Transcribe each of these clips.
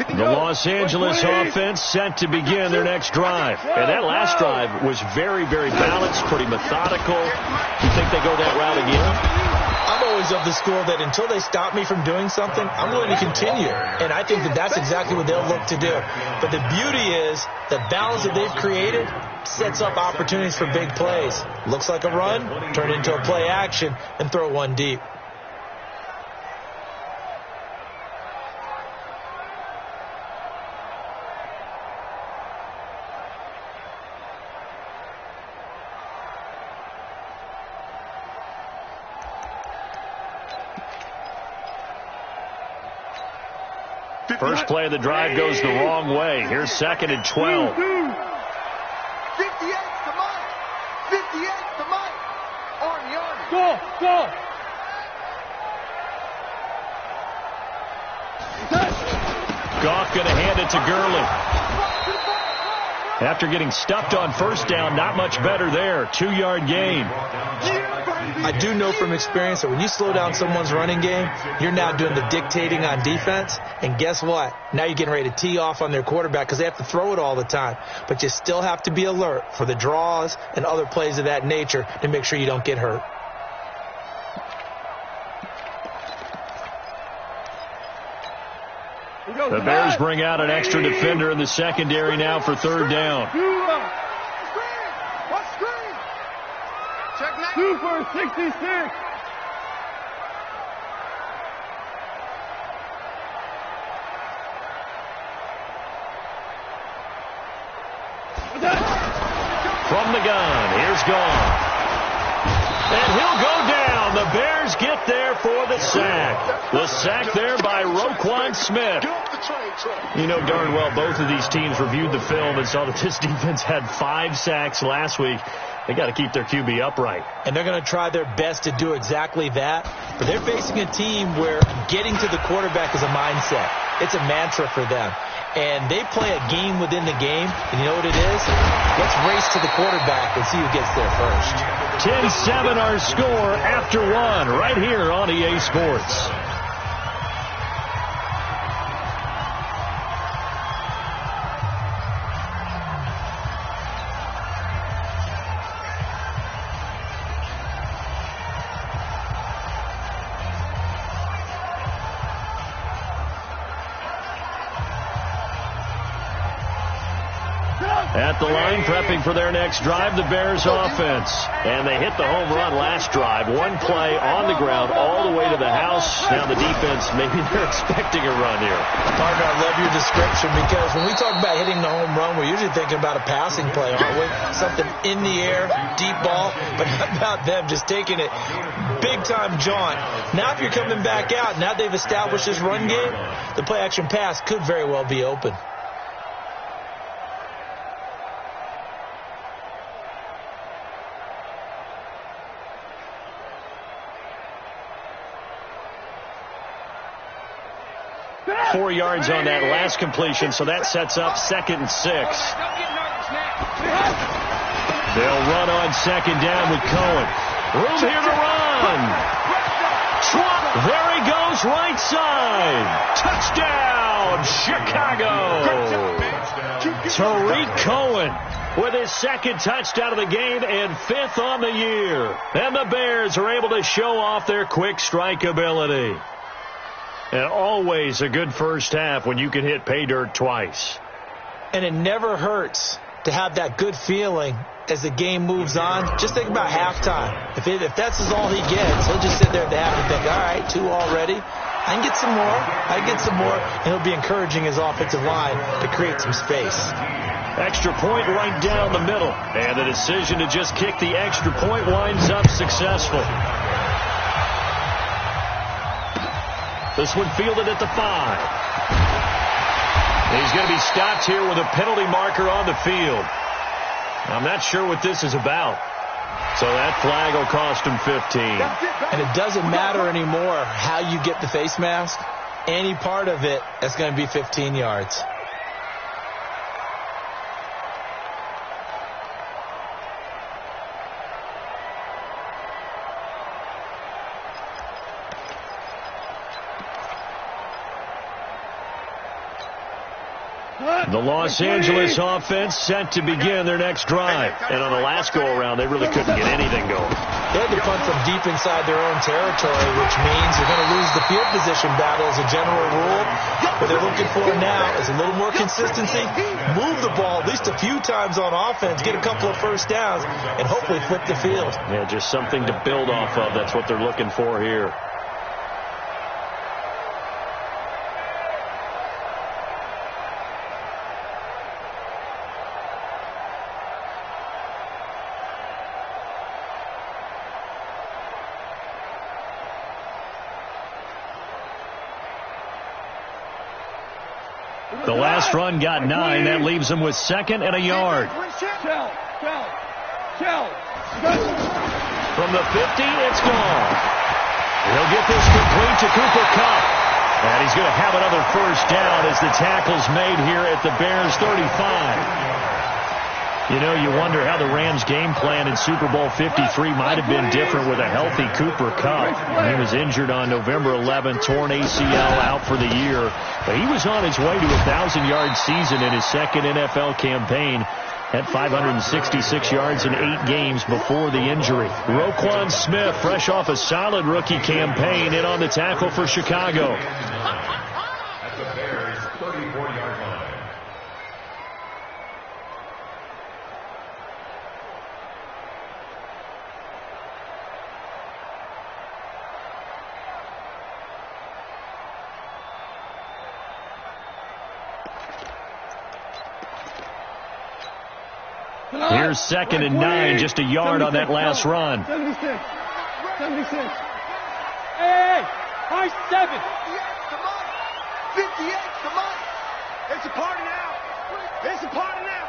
The Los Angeles offense set to begin their next drive. And that last drive was very, very balanced, pretty methodical. You think they go that route again? I'm always of the school that until they stop me from doing something, I'm willing to continue. And I think that that's exactly what they'll look to do. But the beauty is the balance that they've created sets up opportunities for big plays. Looks like a run, turn it into a play action, and throw one deep. First play of the drive goes the wrong way. Here's 2nd and 12. 58 to Mike. 58 to Mike. Army. Go. Goff going to hand it to Gurley. After getting stuffed on first down, not much better there. 2-yard gain. I do know from experience that when you slow down someone's running game, you're now doing the dictating on defense. And guess what? Now you're getting ready to tee off on their quarterback because they have to throw it all the time. But you still have to be alert for the draws and other plays of that nature to make sure you don't get hurt. The Bears bring out an extra defender in the secondary now for 3rd down. Super 66. From the gun, here's Goff. And he'll go down. The Bears get there for the sack. The sack there by Roquan Smith. You know darn well both of these teams reviewed the film and saw that this defense had 5 sacks last week. They got to keep their QB upright. And they're going to try their best to do exactly that. But they're facing a team where getting to the quarterback is a mindset. It's a mantra for them. And they play a game within the game. And you know what it is? Let's race to the quarterback and see who gets there first. 10-7 our score after 1 right here on EA Sports. At the line, prepping for their next drive, the Bears offense. And they hit the home run last drive. 1 play on the ground all the way to the house. Now the defense, maybe they're expecting a run here. Partner, I love your description because when we talk about hitting the home run, we're usually thinking about a passing play, aren't we? Something in the air, deep ball. But how about them just taking it big-time jaunt? Now if you're coming back out, now they've established this run game, the play-action pass could very well be open. Four yards on that last completion, so that sets up 2nd and 6. They'll run on 2nd down with Cohen. Room here to run. There he goes, right side. Touchdown, Chicago. Tariq Cohen with his 2nd touchdown of the game and 5th on the year. And the Bears are able to show off their quick strike ability. And always a good first half when you can hit pay dirt twice. And it never hurts to have that good feeling as the game moves on. Just think about halftime. If that's all he gets, he'll just sit there at the half and think, all right, 2 already. I can get some more. And he'll be encouraging his offensive line to create some space. Extra point right down the middle. And the decision to just kick the extra point winds up successful. This one fielded at the 5. He's going to be stopped here with a penalty marker on the field. I'm not sure what this is about. So that flag will cost him 15. And it doesn't matter anymore how you get the face mask. Any part of it, that's going to be 15 yards. The Los Angeles offense set to begin their next drive. And on the last go-around, they really couldn't get anything going. They had to punt from deep inside their own territory, which means you're going to lose the field position battle as a general rule. What they're looking for now is a little more consistency, move the ball at least a few times on offense, get a couple of first downs, and hopefully flip the field. Yeah, just something to build off of. That's what they're looking for here. The last run got 9. That leaves them with 2nd and a yard. From the 50, it's gone. He'll get this complete to Cooper Kupp. And he's going to have another first down as the tackle's made here at the Bears' 35. You know, you wonder how the Rams' game plan in Super Bowl 53 might have been different with a healthy Cooper Kupp. He was injured on November 11th, torn ACL, out for the year. But he was on his way to a 1,000-yard season in his second NFL campaign. Had 566 yards in 8 games before the injury. Roquan Smith, fresh off a solid rookie campaign, in on the tackle for Chicago. At the Bears' 34-yard line. Here's 2nd and 9, just a yard on that last run. 76. Hey, high 7. 58, come on. It's a party now. It's a party now.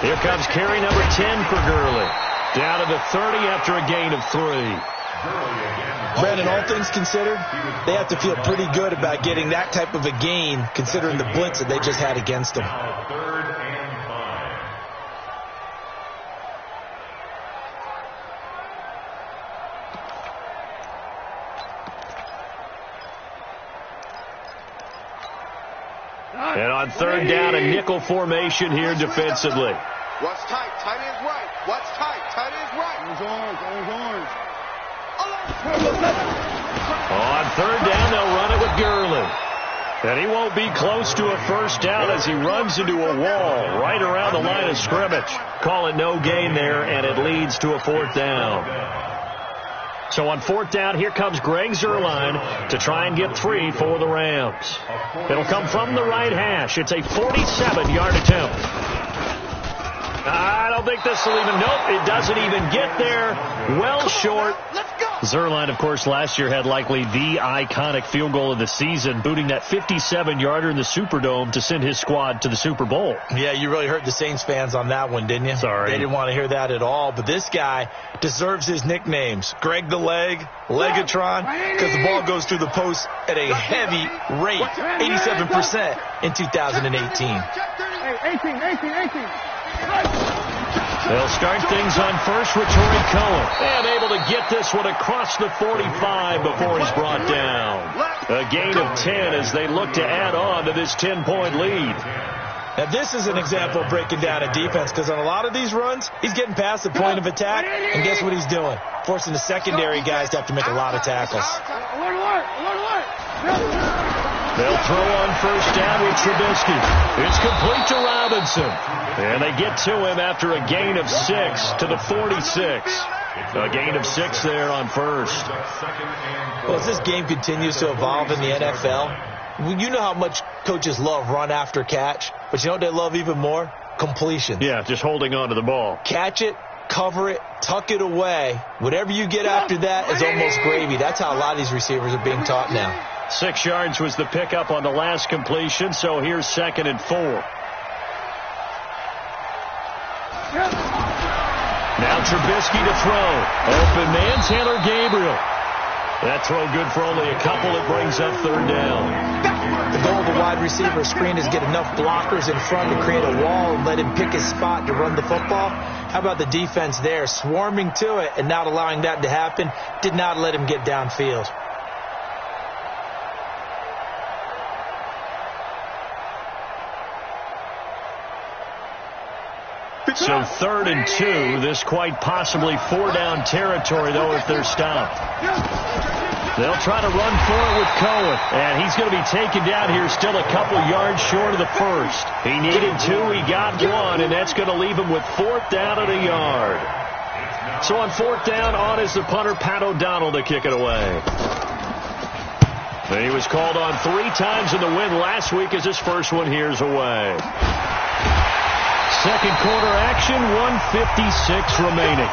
Here comes carry number 10 for Gurley. Down to the 30 after a gain of 3. Brandon, all things considered, they have to feel pretty good about getting that type of a gain, considering the blitz that they just had against them. And on 3rd down, a nickel formation here defensively. What's tight? Tight ends right. What's tight? Tight ends right. Orange. On 3rd down, they'll run it with Gurley. And he won't be close to a first down as he runs into a wall right around the line of scrimmage. Call it no gain there, and it leads to a 4th down. So on 4th down, here comes Greg Zuerlein to try and get 3 for the Rams. It'll come from the right hash. It's a 47-yard attempt. I don't think this will even, nope, it doesn't even get there. Well short. Zuerlein, of course, last year had likely the iconic field goal of the season, booting that 57-yarder in the Superdome to send his squad to the Super Bowl. Yeah, you really hurt the Saints fans on that one, didn't you? Sorry. They didn't want to hear that at all. But this guy deserves his nicknames. Greg the Leg, Legatron, because the ball goes through the post at a heavy rate, 87% in 2018. 18. They'll start things on first with Tariq Cohen. And able to get this one across the 45 before he's brought down. A gain of 10 as they look to add on to this 10-point lead. Now, this is an example of breaking down a defense, because on a lot of these runs, he's getting past the point of attack, and guess what he's doing? Forcing the secondary guys to have to make a lot of tackles. They'll throw on first down with Trubisky. It's complete to Robinson. And they get to him after a gain of 6 to the 46. A gain of 6 there on first. Well, as this game continues to evolve in the NFL, you know how much coaches love run after catch, but you know what they love even more? Completions. Yeah, just holding on to the ball. Catch it, cover it, tuck it away. Whatever you get after that is almost gravy. That's how a lot of these receivers are being taught now. 6 yards was the pickup on the last completion, so here's 2nd and 4. Now Trubisky to throw. Open man, Taylor Gabriel. That throw good for only a couple. It brings up 3rd down. The goal of the wide receiver screen is get enough blockers in front to create a wall and let him pick his spot to run the football. How about the defense there, swarming to it and not allowing that to happen? Did not let him get downfield. So 3rd and 2. This quite possibly 4-down territory, though, if they're stopped. They'll try to run for it with Cohen. And he's going to be taken down here still a couple yards short of the first. He needed 2. He got 1. And that's going to leave him with 4th down and a yard. So on 4th down, on is the punter, Pat O'Donnell, to kick it away. And he was called on 3 times in the win last week as his first one here's away. Second quarter action, 1:56 remaining.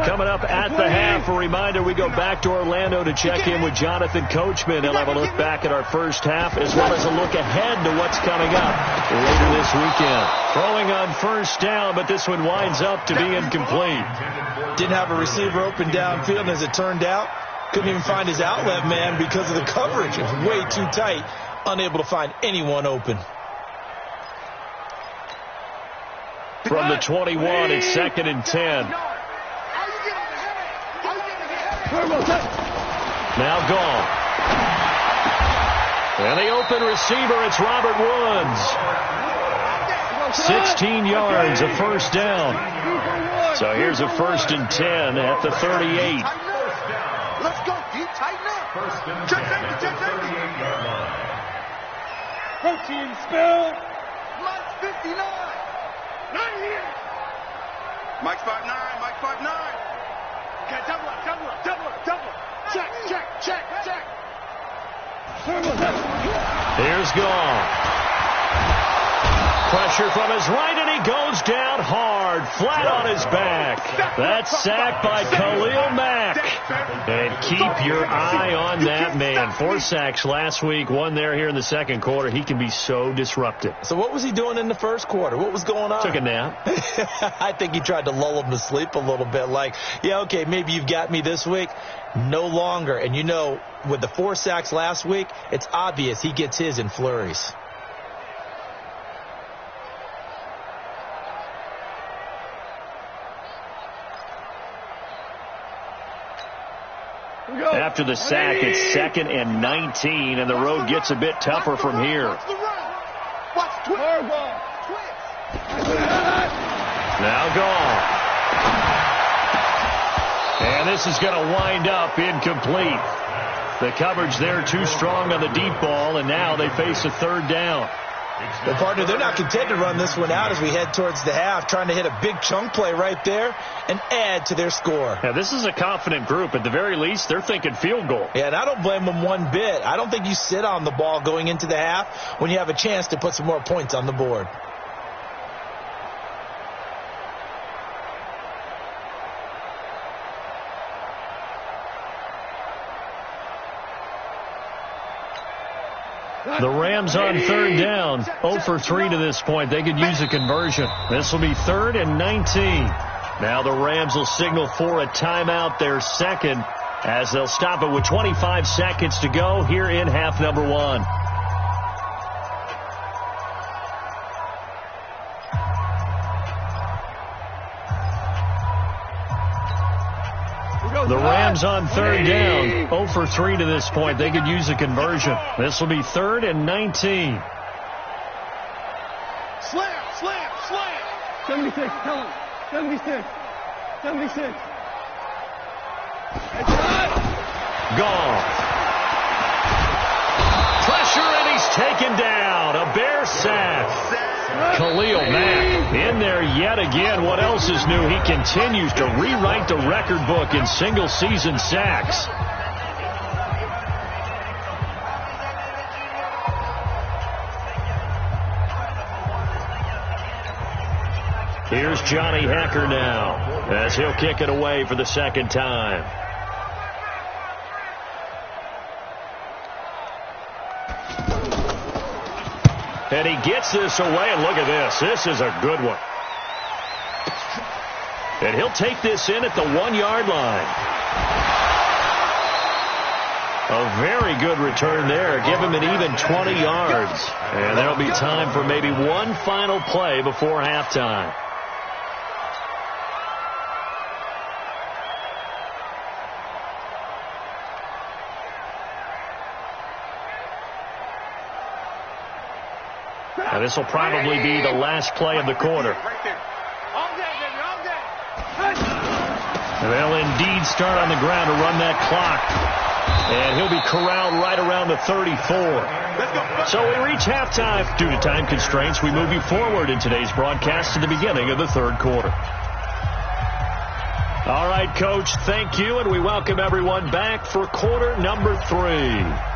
Coming up at the half, a reminder, we go back to Orlando to check in with Jonathan Coachman. He'll have a look back at our first half as well as a look ahead to what's coming up later this weekend. Throwing on 1st down, but this one winds up to be incomplete. Didn't have a receiver open downfield, and as it turned out, couldn't even find his outlet man because of the coverage. It was way too tight, unable to find anyone open. From the 21, it's 2nd and 10. Now gone. And the open receiver, it's Robert Woods. 16 yards, a 1st down. So here's a 1st and 10 at the 38. Let's go, deep, tighten up. Check safety, check safety. Protein spill. Mike's 59. Not here. Mike's 5'9", Mike's 5'9". Okay, double up. Check. Here's Gall. Pressure from his right, and he goes down hard, flat on his back. That's sacked by Khalil Mack. And keep your eye on that man. 4 sacks last week, 1 there here in the second quarter. He can be so disruptive. So what was he doing in the first quarter? What was going on? Took a nap. I think he tried to lull him to sleep a little bit. Like, yeah, okay, maybe you've got me this week. No longer. And you know, with the 4 sacks last week, it's obvious he gets his in flurries. After the sack, it's 2nd and 19, and the road gets a bit tougher from here. Now gone. And this is going to wind up incomplete. The coverage there too strong on the deep ball, and now they face a 3rd down. Well, partner, they're not content to run this one out as we head towards the half, trying to hit a big chunk play right there and add to their score. Yeah, this is a confident group. At the very least, they're thinking field goal. Yeah, and I don't blame them one bit. I don't think you sit on the ball going into the half when you have a chance to put some more points on the board. The Rams on 3rd down, 0 for 3 to this point. They could use a conversion. This will be 3rd and 19. Now the Rams will signal for a timeout, their second, as they'll stop it with 25 seconds to go here in half number 1. The Rams on 3rd down, 0 for 3 to this point. They could use a conversion. This will be 3rd and 19. Slam. 76, tell him. 76. Gone. Pressure, and he's taken down. A Bear sack. Khalil Mack in there yet again. What else is new? He continues to rewrite the record book in single-season sacks. Here's Johnny Hecker now as he'll kick it away for the second time. And he gets this away, and look at this. This is a good one. And he'll take this in at the 1-yard line. A very good return there. Give him an even 20 yards. And there'll be time for maybe one final play before halftime. Now this will probably be the last play of the quarter. They'll indeed start on the ground to run that clock. And he'll be corralled right around the 34. So we reach halftime. Due to time constraints, we move you forward in today's broadcast to the beginning of the third quarter. All right, Coach, thank you, and we welcome everyone back for quarter number 3.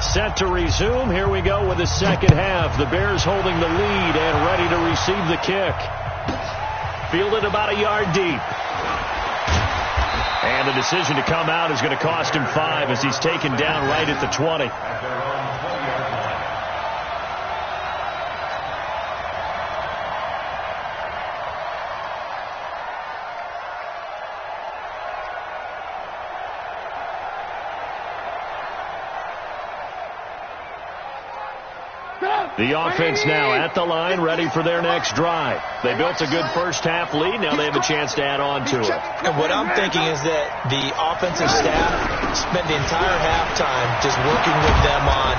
Set to resume. Here we go with the second half. The Bears holding the lead and ready to receive the kick. Fielded about a yard deep. And the decision to come out is going to cost him 5 as he's taken down right at the 20. The offense now at the line, ready for their next drive. They built a good first-half lead. Now they have a chance to add on to it. And what I'm thinking is that the offensive staff spent the entire halftime just working with them on,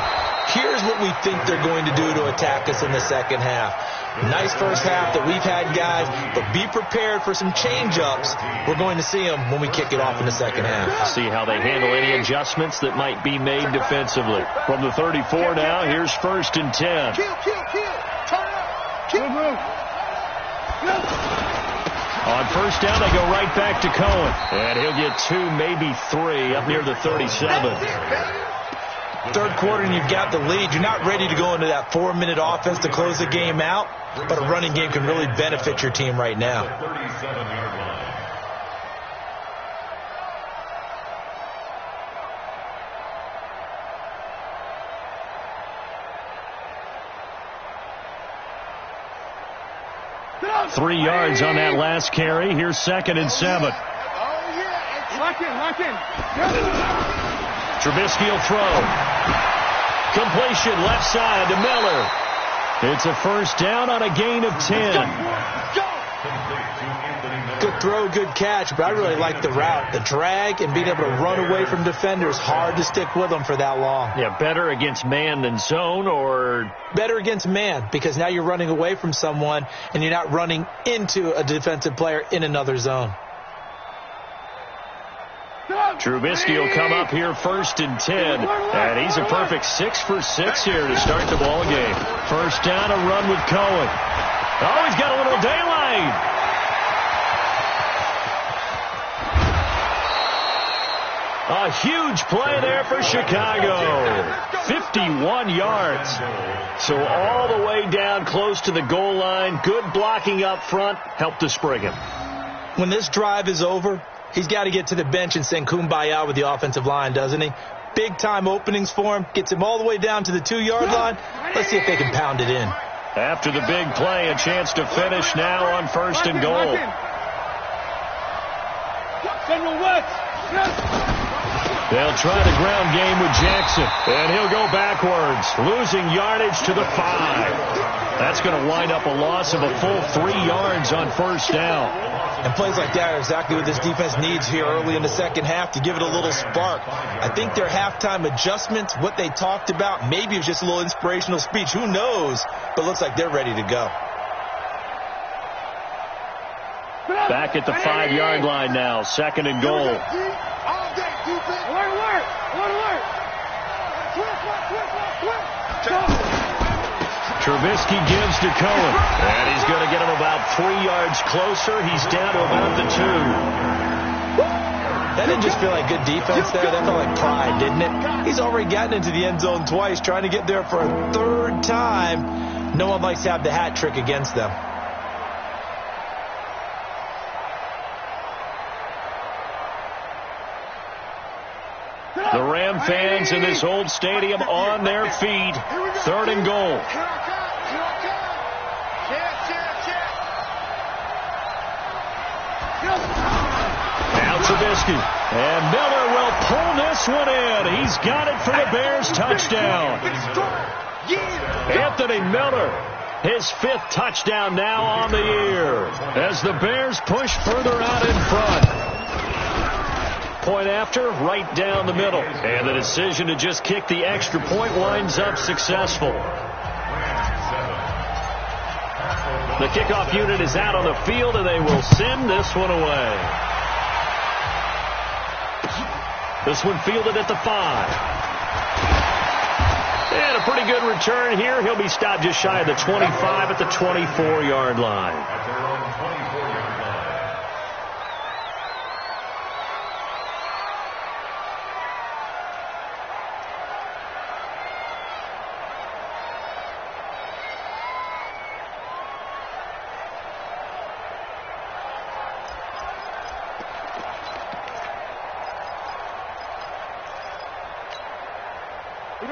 here's what we think they're going to do to attack us in the second half. Nice first half that we've had, guys, but be prepared for some change-ups. We're going to see them when we kick it off in the second half. See how they handle any adjustments that might be made defensively. From the 34 now, here's 1st and 10. Kill. Turn up. Kill. On first down, they go right back to Cohen. And he'll get 2, maybe 3, up near the 37. Third quarter and you've got the lead. You're not ready to go into that 4-minute offense to close the game out, but a running game can really benefit your team right now. 37-yard line. Three yards on that last carry. Here's 2nd and 7. Lock in. Trubisky will throw. Completion left side to Miller. It's a first down on a gain of 10. Good throw, good catch, but I really like the route. The drag and being able to run away from defenders, hard to stick with them for that long. Yeah, better against man than zone, or? Better against man, because now you're running away from someone and you're not running into a defensive player in another zone. Trubisky will come up here 1st and 10, and he's a perfect 6 for 6 here to start the ball game. First down, a run with Cohen. Oh, he's got a little daylight. A huge play there for Chicago. 51 yards. So all the way down close to the goal line. Good blocking up front. Helped to spring him. When this drive is over, he's got to get to the bench and sing kumbaya with the offensive line, doesn't he? Big-time openings for him. Gets him all the way down to the 2-yard line. Let's see if they can pound it in. After the big play, a chance to finish now on 1st and goal. They'll try the ground game with Jackson, and he'll go backwards, losing yardage to the 5. That's going to wind up a loss of a full 3 yards on first down. And plays like that are exactly what this defense needs here early in the second half to give it a little spark. I think their halftime adjustments, what they talked about, maybe it was just a little inspirational speech. Who knows? But it looks like they're ready to go. Back at the 5-yard line now, 2nd and goal. Trubisky gives to Cohen, and he's going to get him about 3 yards closer. He's down to about the 2. That didn't just feel like good defense there. That felt like pride, didn't it? He's already gotten into the end zone twice, trying to get there for a 3rd time. No one likes to have the hat trick against them. The Ram fans in this old stadium on their feet. 3rd and goal. Now Trubisky. And Miller will pull this one in. He's got it for the Bears touchdown. Anthony Miller, his 5th touchdown now on the year as the Bears push further out in front. Point after, right down the middle. And the decision to just kick the extra point winds up successful. The kickoff unit is out on the field, and they will send this one away. This one fielded at the 5. And a pretty good return here. He'll be stopped just shy of the 25 at the 24-yard line. At their own 24-yard line.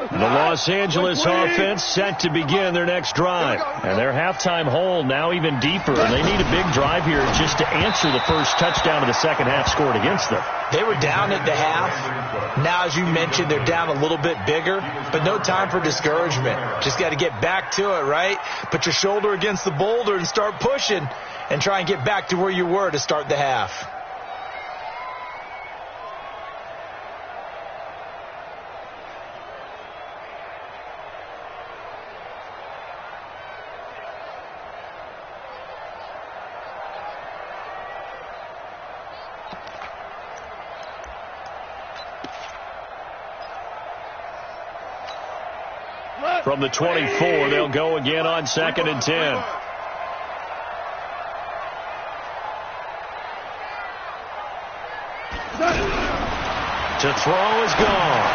The Los Angeles offense set to begin their next drive. And their halftime hole now even deeper. And they need a big drive here just to answer the first touchdown of the second half scored against them. They were down at the half. Now, as you mentioned, they're down a little bit bigger. But no time for discouragement. Just got to get back to it, right? Put your shoulder against the boulder and start pushing. And try and get back to where you were to start the half. From the 24, they'll go again on 2nd and 10. To throw is gone.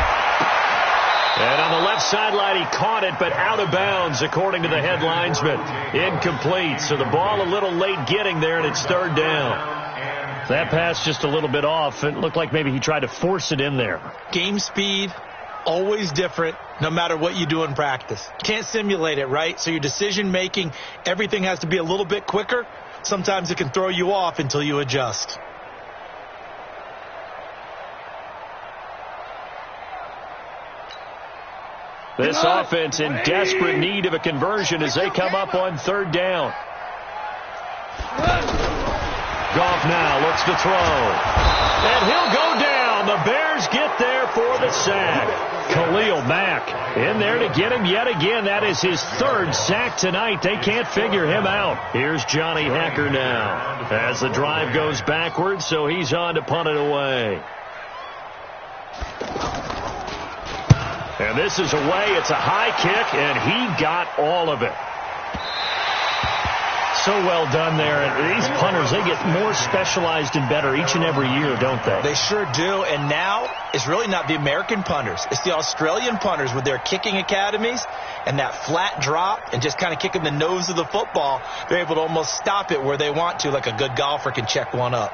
And on the left sideline, he caught it, but out of bounds, according to the head linesman. Incomplete. So the ball a little late getting there, and it's 3rd down. That pass just a little bit off. It looked like maybe he tried to force it in there. Game speed, always different, no matter what you do in practice. Can't simulate it, right? So your decision-making, everything has to be a little bit quicker. Sometimes it can throw you off until you adjust. This offense in desperate need of a conversion as they come up on 3rd down. Goff now looks to throw. And he'll go down. The Bears get there for the sack. Khalil Mack in there to get him yet again. That is his 3rd sack tonight. They can't figure him out. Here's Johnny Hacker now as the drive goes backwards, so he's on to punt it away. And this is away. It's a high kick, and he got all of it. So well done there. And these punters, they get more specialized and better each and every year, don't they? They sure do. And now it's really not the American punters. It's the Australian punters with their kicking academies and that flat drop and just kind of kicking the nose of the football. They're able to almost stop it where they want to, like a good golfer can check one up.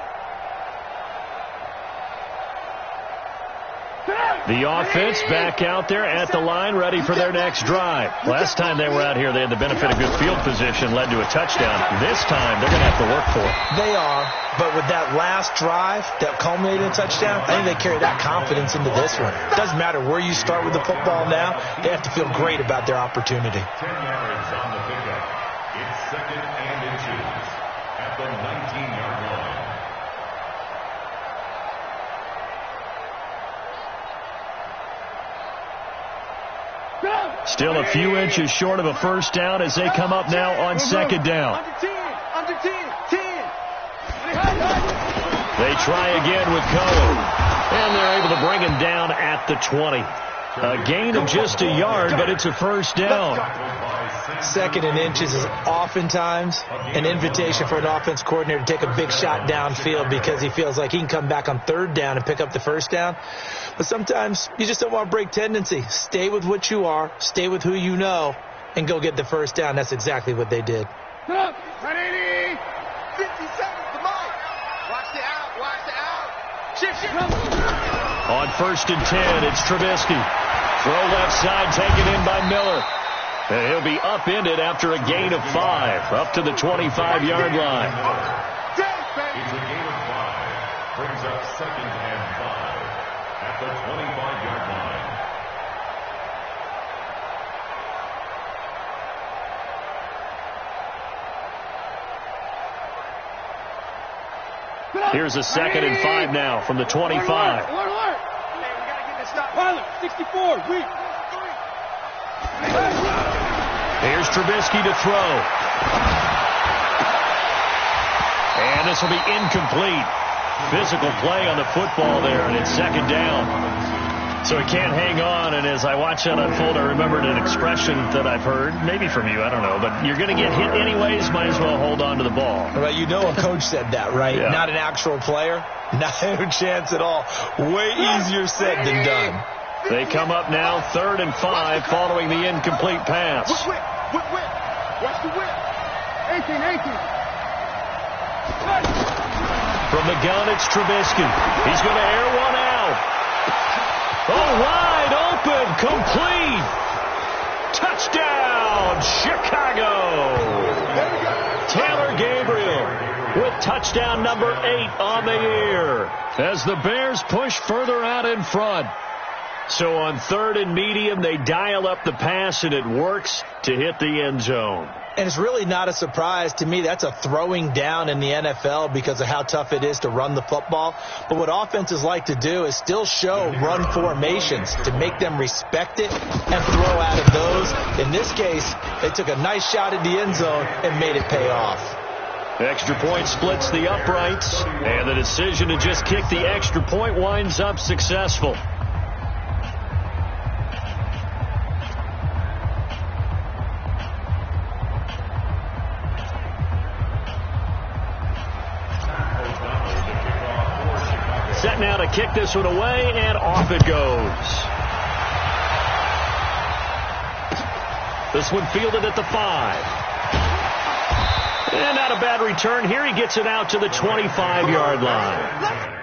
The offense back out there at the line, ready for their next drive. Last time they were out here, they had the benefit of good field position, led to a touchdown. This time, they're going to have to work for it. They are, but with that last drive that culminated in a touchdown, I think they carry that confidence into this one. It doesn't matter where you start with the football now. They have to feel great about their opportunity. 10 yards on the pickup. It's 2nd and inches at the 19-yard line. Still a few inches short of a first down as they come up now on 2nd down. Under 10. They try again with Cohen. And they're able to bring him down at the 20. A gain of just a yard, but it's a first down. 2nd and inches is oftentimes an invitation for an offense coordinator to take a big shot downfield because he feels like he can come back on 3rd down and pick up the first down. But sometimes you just don't want to break tendency. Stay with what you are, stay with who you know, and go get the first down. That's exactly what they did. 50 seconds to Mike. Watch the out. Shift. On 1st and 10, it's Trubisky. Throw left side, taken in by Miller. And he'll be upended after a gain of 5, up to the 25-yard line. It's a gain of 5. Brings up 2nd and 5 at the 25-yard line. Here's a 2nd and 5 now from the 25. We got to get this stop. Pilot, 64, weak. Here's Trubisky to throw. And this will be incomplete. Physical play on the football there, and it's 2nd down. So he can't hang on, and as I watch that unfold, I remembered an expression that I've heard, maybe from you, I don't know, but you're going to get hit anyways, might as well hold on to the ball. Well, you know a coach said that, right? Yeah. Not an actual player. No chance at all. Way easier said than done. They come up now 3rd and 5 following the incomplete pass. Whip. Watch the whip. 18. From the gun, it's Trubisky. He's going to air one out. Oh, wide open, complete. Touchdown, Chicago. Taylor Gabriel with touchdown number 8 on the year as the Bears push further out in front. So on 3rd and medium, they dial up the pass, and it works to hit the end zone. And it's really not a surprise to me. That's a throwing down in the NFL because of how tough it is to run the football. But what offenses like to do is still show run formations to make them respect it and throw out of those. In this case, they took a nice shot at the end zone and made it pay off. Extra point splits the uprights, and the decision to just kick the extra point winds up successful. Set now to kick this one away, and off it goes. This one fielded at the 5. And not a bad return. Here he gets it out to the 25-yard line.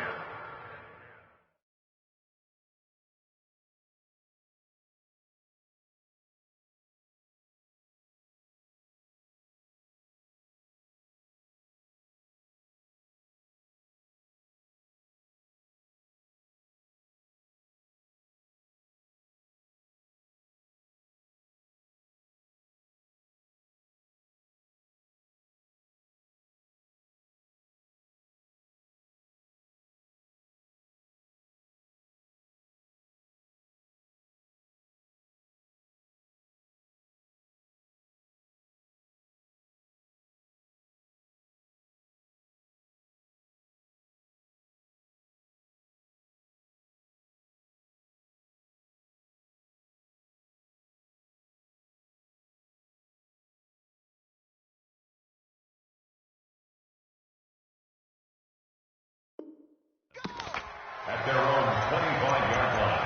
At their own 25-yard line.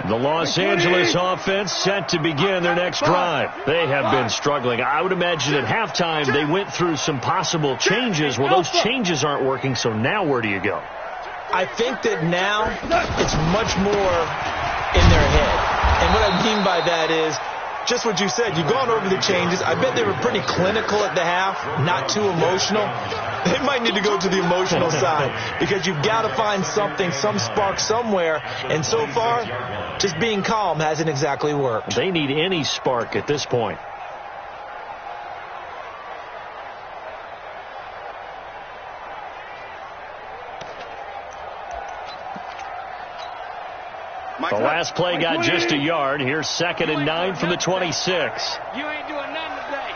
The Los Angeles offense set to begin their next drive. They have been struggling. I would imagine at halftime they went through some possible changes. Well, those changes aren't working, so now where do you go? I think that now it's much more in their head. And what I mean by that is just what you said. You've gone over the changes. I bet they were pretty clinical at the half, not too emotional. They might need to go to the emotional side because you've got to find something, some spark somewhere. And so far, just being calm hasn't exactly worked. They need any spark at this point. The last play got just a yard. Here's 2nd and 9 from the 26. You ain't doing nothing today.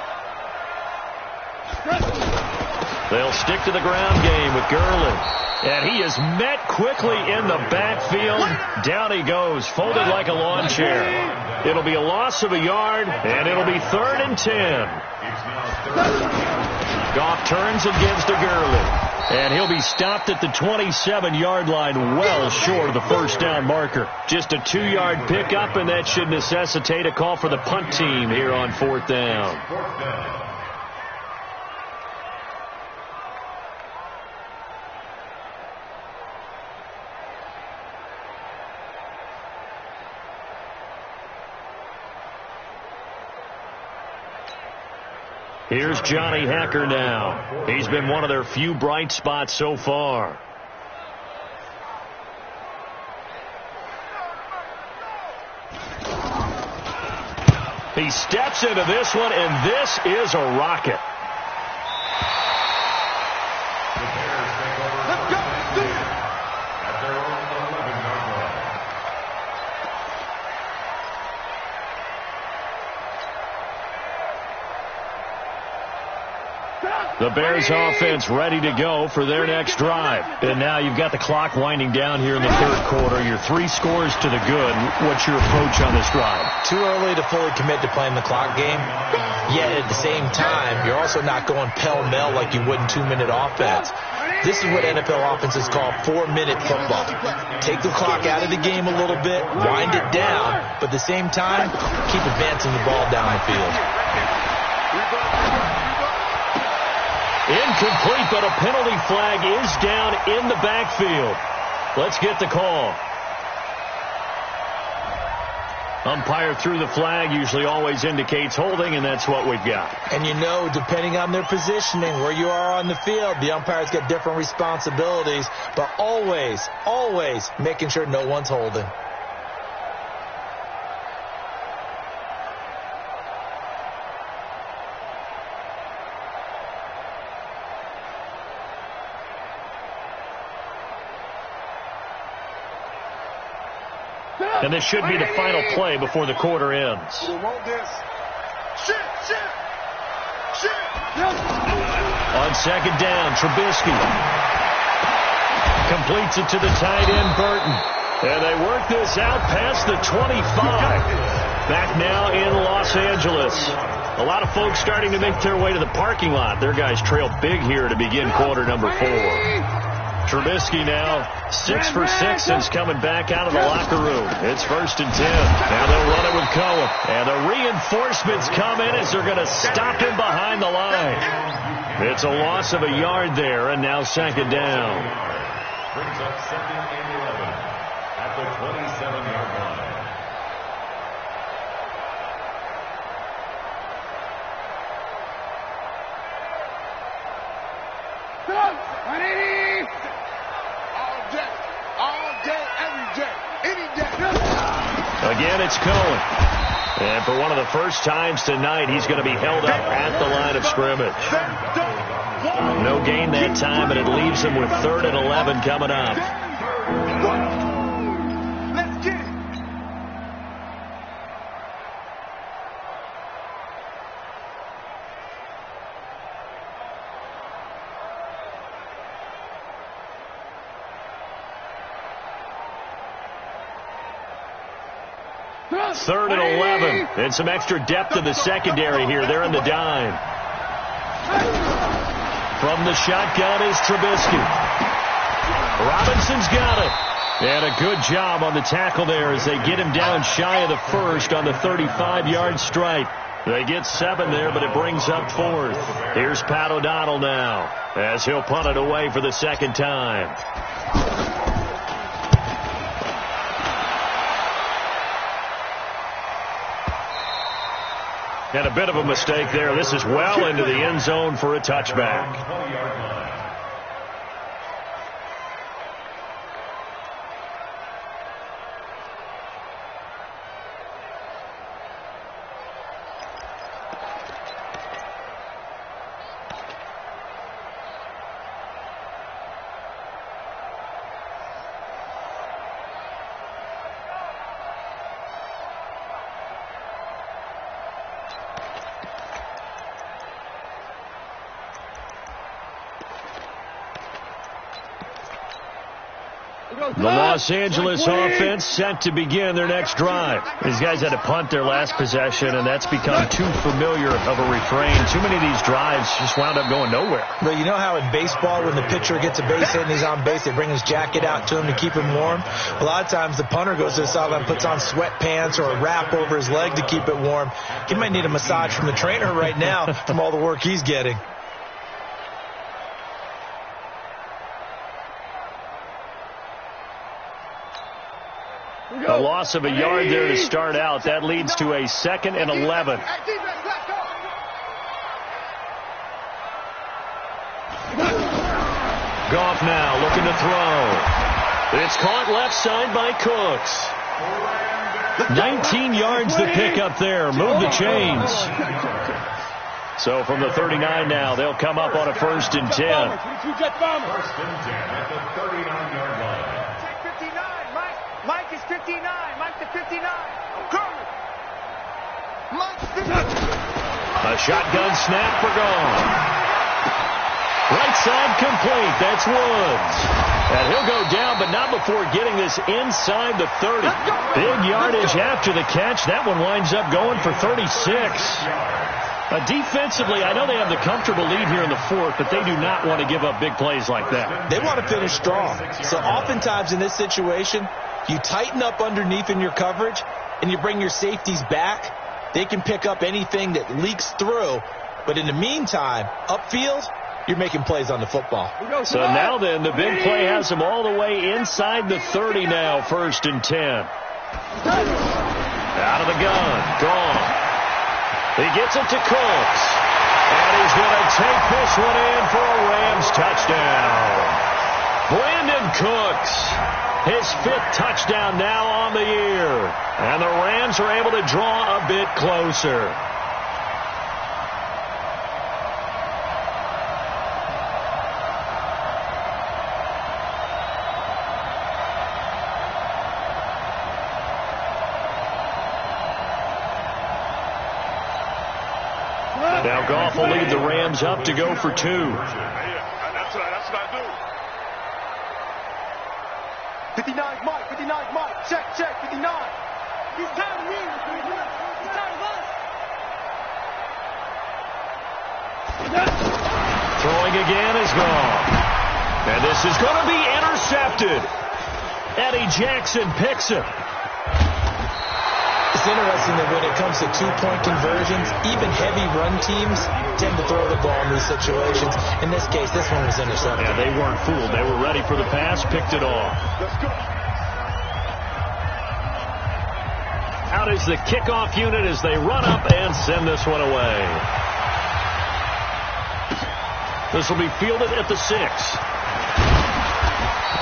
They'll stick to the ground game with Gurley. And he is met quickly in the backfield. Down he goes, folded like a lawn chair. It'll be a loss of a yard, and it'll be 3rd and 10. Goff turns and gives to Gurley. And he'll be stopped at the 27-yard line, well short of the first down marker. Just a 2-yard pickup, and that should necessitate a call for the punt team here on 4th down. Here's Johnny Hacker now. He's been one of their few bright spots so far. He steps into this one, and this is a rocket. Let's go. At their own 11-yard line. The Bears offense ready to go for their next drive. And now you've got the clock winding down here in the third quarter. You're 3 scores to the good. What's your approach on this drive? Too early to fully commit to playing the clock game. Yet at the same time, you're also not going pell-mell like you would in 2-minute offense. This is what NFL offenses call 4-minute football. Take the clock out of the game a little bit, wind it down, but at the same time, keep advancing the ball down the field. Incomplete, but a penalty flag is down in the backfield. Let's get the call. Umpire threw the flag, usually always indicates holding, and that's what we've got. And you know, depending on their positioning, where you are on the field, the umpire's got different responsibilities, but always, always making sure no one's holding. And this should be the final play before the quarter ends. We want this. Shit. On second down, Trubisky completes it to the tight end, Burton. And they work this out past the 25. Back now in Los Angeles. A lot of folks starting to make their way to the parking lot. Their guys trail big here to begin quarter number 4. Trubisky now 6 for 6 since coming back out of the locker room. It's 1st and 10. Now they'll run it with Cohen. And the reinforcements come in as they're going to stop him behind the line. It's a loss of a yard there, and now 2nd down. Brings up 2nd and 11 at the 27-yard line. Again, it's Cohen. And for one of the first times tonight, he's going to be held up at the line of scrimmage. No gain that time, and it leaves him with 3rd and 11 coming up. Let's get it. Third and 11. And some extra depth in the secondary here. They're in the dime. From the shotgun is Trubisky. Robinson's got it. And a good job on the tackle there as they get him down shy of the first on the 35-yard stripe. They get 7 there, but it brings up 4th. Here's Pat O'Donnell now as he'll punt it away for the 2nd time. And a bit of a mistake there. This is well into the end zone for a touchback. 20-yard line. The Los Angeles offense set to begin their next drive. These guys had to punt their last possession, and that's become too familiar of a refrain. Too many of these drives just wound up going nowhere. Well, you know how in baseball when the pitcher gets a base hit and he's on base, they bring his jacket out to him to keep him warm? A lot of times the punter goes to the sideline and puts on sweatpants or a wrap over his leg to keep it warm. He might need a massage from the trainer right now from all the work he's getting. A loss of a yard there to start out. That leads to a 2nd and 11. Goff now looking to throw. It's caught left side by Cooks. 19 yards to pick up there. Move the chains. So from the 39 now, they'll come up on a 1st and 10. 1st and 10 at the 39-yard line. Mike is 59. Mike to 59. A shotgun snap for Goff. Right side complete. That's Woods. And he'll go down, but not before getting this inside the 30. Big yardage after the catch. That one winds up going for 36. Defensively, I know they have the comfortable lead here in the 4th, but they do not want to give up big plays like that. They want to finish strong. So oftentimes in this situation, you tighten up underneath in your coverage, and you bring your safeties back. They can pick up anything that leaks through. But in the meantime, upfield, you're making plays on the football. So now then, the big play has them all the way inside the 30 now, 1st and 10. Out of the gun, gone. He gets it to Cooks. And he's going to take this one in for a Rams touchdown. Brandon Cooks, his 5th touchdown now on the year. And the Rams are able to draw a bit closer. Now Goff will lead the Rams up to go for 2. That's what I do. 59 Mike. 59 Mike. Check. 59. He's tired of me. He's tired of us. Throwing again is gone. And this is going to be intercepted. Eddie Jackson picks it. It's interesting that when it comes to 2-point conversions, even heavy run teams tend to throw the ball in these situations. In this case, this one was intercepted. Yeah, they weren't fooled. They were ready for the pass, picked it off. Out is the kickoff unit as they run up and send this one away. This will be fielded at the 6.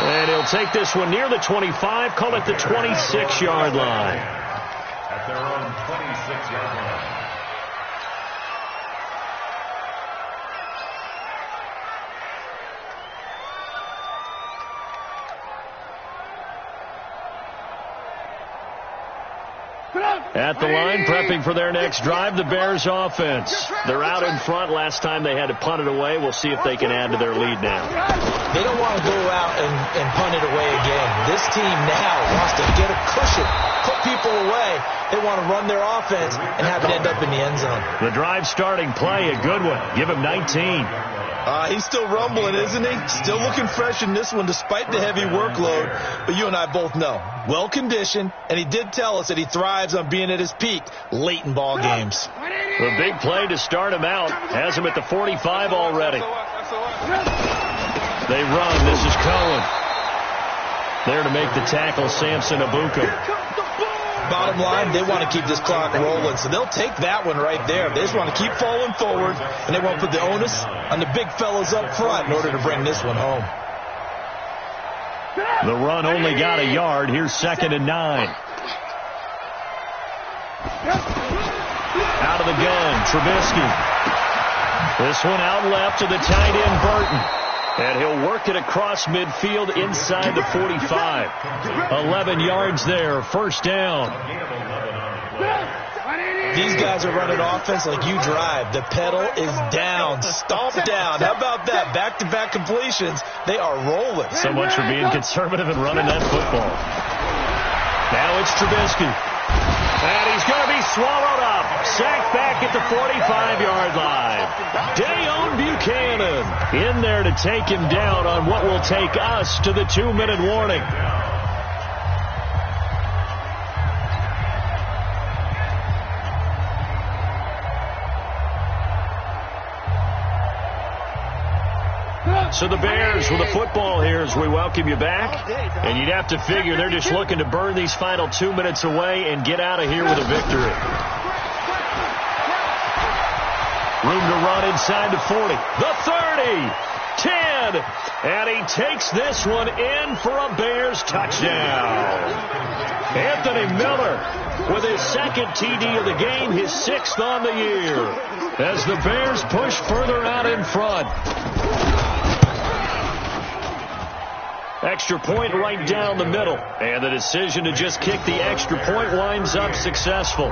And he'll take this one near the 25, call it the 26-yard line. At their own 26-yard line. At the line, prepping for their next drive, the Bears offense. They're out in front. Last time they had to punt it away. We'll see if they can add to their lead now. They don't want to go out and punt it away again. This team now wants to get a cushion, put people away. They want to run their offense and have it end up in the end zone. The drive starting play, a good one. Give him 19. He's still rumbling, isn't he? Still looking fresh in this one despite the heavy workload. But you and I both know, well-conditioned, and he did tell us that he thrives on being at his peak late in ball games. The big play to start him out has him at the 45 already. They run. This is Cohen. There to make the tackle, Samson Abuka. Bottom line, they want to keep this clock rolling, so they'll take that one right there. They just want to keep falling forward, and they want to put the onus on the big fellas up front in order to bring this one home. The run only got a yard. Here's 2nd and 9. Out of the gun, Trubisky. This one out left to the tight end, Burton. And he'll work it across midfield inside the 45. 11 yards there, 1st down. These guys are running offense like you drive. The pedal is down, stomped down. How about that? Back-to-back completions. They are rolling. So much for being conservative and running that football. Now it's Trubisky. And he's going to be swallowed up. Sacked back at the 45-yard line. Dayon Buchanan in there to take him down on what will take us to the 2-minute warning. So the Bears with the football here as we welcome you back. And you'd have to figure they're just looking to burn these final 2 minutes away and get out of here with a victory. Room to run inside the 40. The 30. 10. And he takes this one in for a Bears touchdown. Anthony Miller with his second TD of the game, his 6th on the year. As the Bears push further out in front. Extra point right down the middle. And the decision to just kick the extra point winds up successful.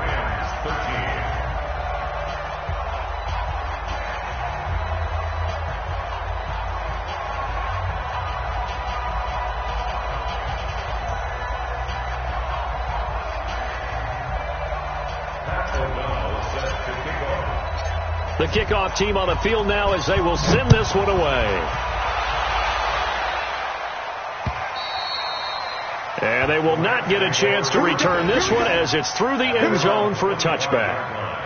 The kickoff team on the field now as they will send this one away. And they will not get a chance to return this one as it's through the end zone for a touchback.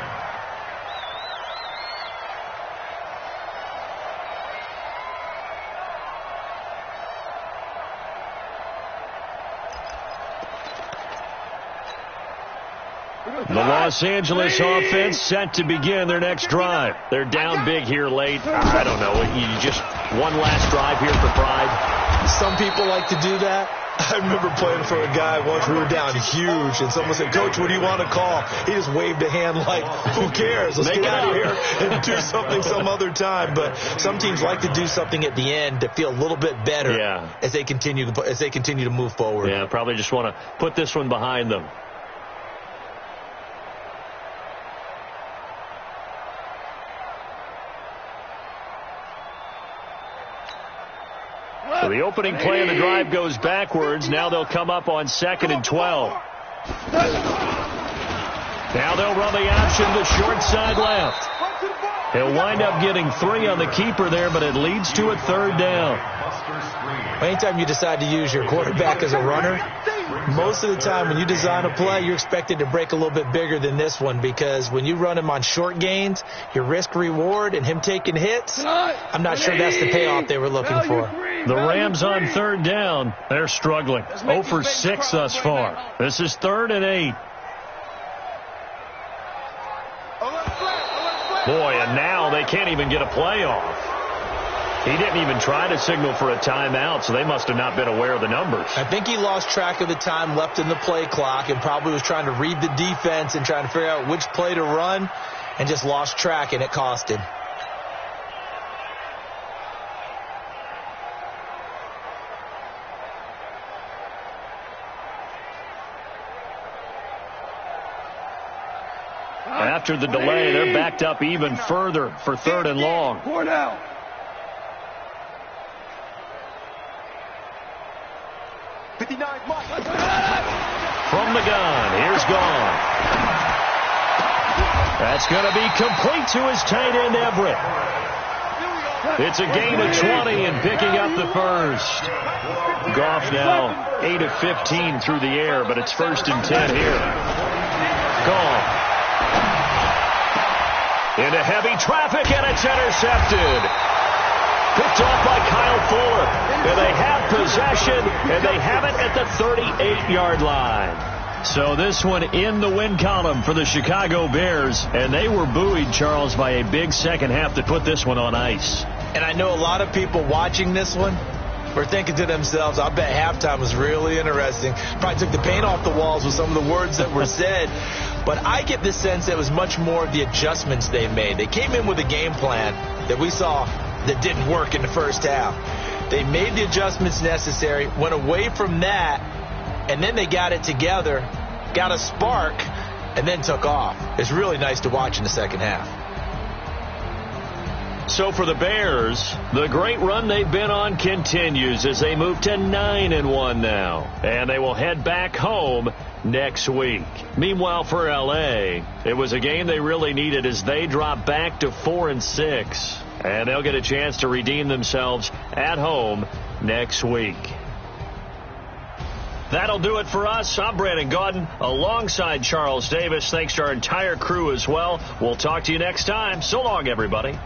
The Los Angeles offense set to begin their next drive. They're down big here late. I don't know. You just one last drive here for pride. Some people like to do that. I remember playing for a guy once. We were down huge, and someone said, "Coach, what do you want to call?" He just waved a hand like, "Who cares? Let's get out of here and do something some other time." But some teams like to do something at the end to feel a little bit better as they continue to move forward. Yeah, probably just want to put this one behind them. So the opening play of the drive goes backwards. Now they'll come up on 2nd and 12. Now they'll run the option to short side left. He'll wind up getting 3 on the keeper there, but it leads to a 3rd down. Anytime you decide to use your quarterback as a runner, most of the time when you design a play, you're expected to break a little bit bigger than this one, because when you run him on short gains, your risk-reward and him taking hits, I'm not sure that's the payoff they were looking for. The Rams on 3rd down. They're struggling. 0 for 6 thus far. This is 3rd and 8. Boy, and now they can't even get a play off. He didn't even try to signal for a timeout, so they must have not been aware of the numbers. I think he lost track of the time left in the play clock and probably was trying to read the defense and trying to figure out which play to run and just lost track, and it cost him. After the delay, they're backed up even further for 3rd and long. From the gun, here's Gone. That's going to be complete to his tight end, Everett. It's a gain of 20 and picking up the first. Goff now 8 of 15 through the air, but it's 1st and 10 here. Gone. Into heavy traffic, and it's intercepted. Picked off by Kyle Fuller. And they have possession, and they have it at the 38-yard line. So this one in the win column for the Chicago Bears. And they were buoyed, Charles, by a big second half to put this one on ice. And I know a lot of people watching this one were thinking to themselves, I bet halftime was really interesting. Probably took the paint off the walls with some of the words that were said. But I get the sense that it was much more of the adjustments they made. They came in with a game plan that we saw that didn't work in the first half. They made the adjustments necessary, went away from that, and then they got it together, got a spark, and then took off. It's really nice to watch in the second half. So for the Bears, the great run they've been on continues as they move to 9-1 now. And they will head back home next week. Meanwhile, for L.A., it was a game they really needed as they drop back to 4-6. And they'll get a chance to redeem themselves at home next week. That'll do it for us. I'm Brandon Gaudin alongside Charles Davis. Thanks to our entire crew as well. We'll talk to you next time. So long, everybody.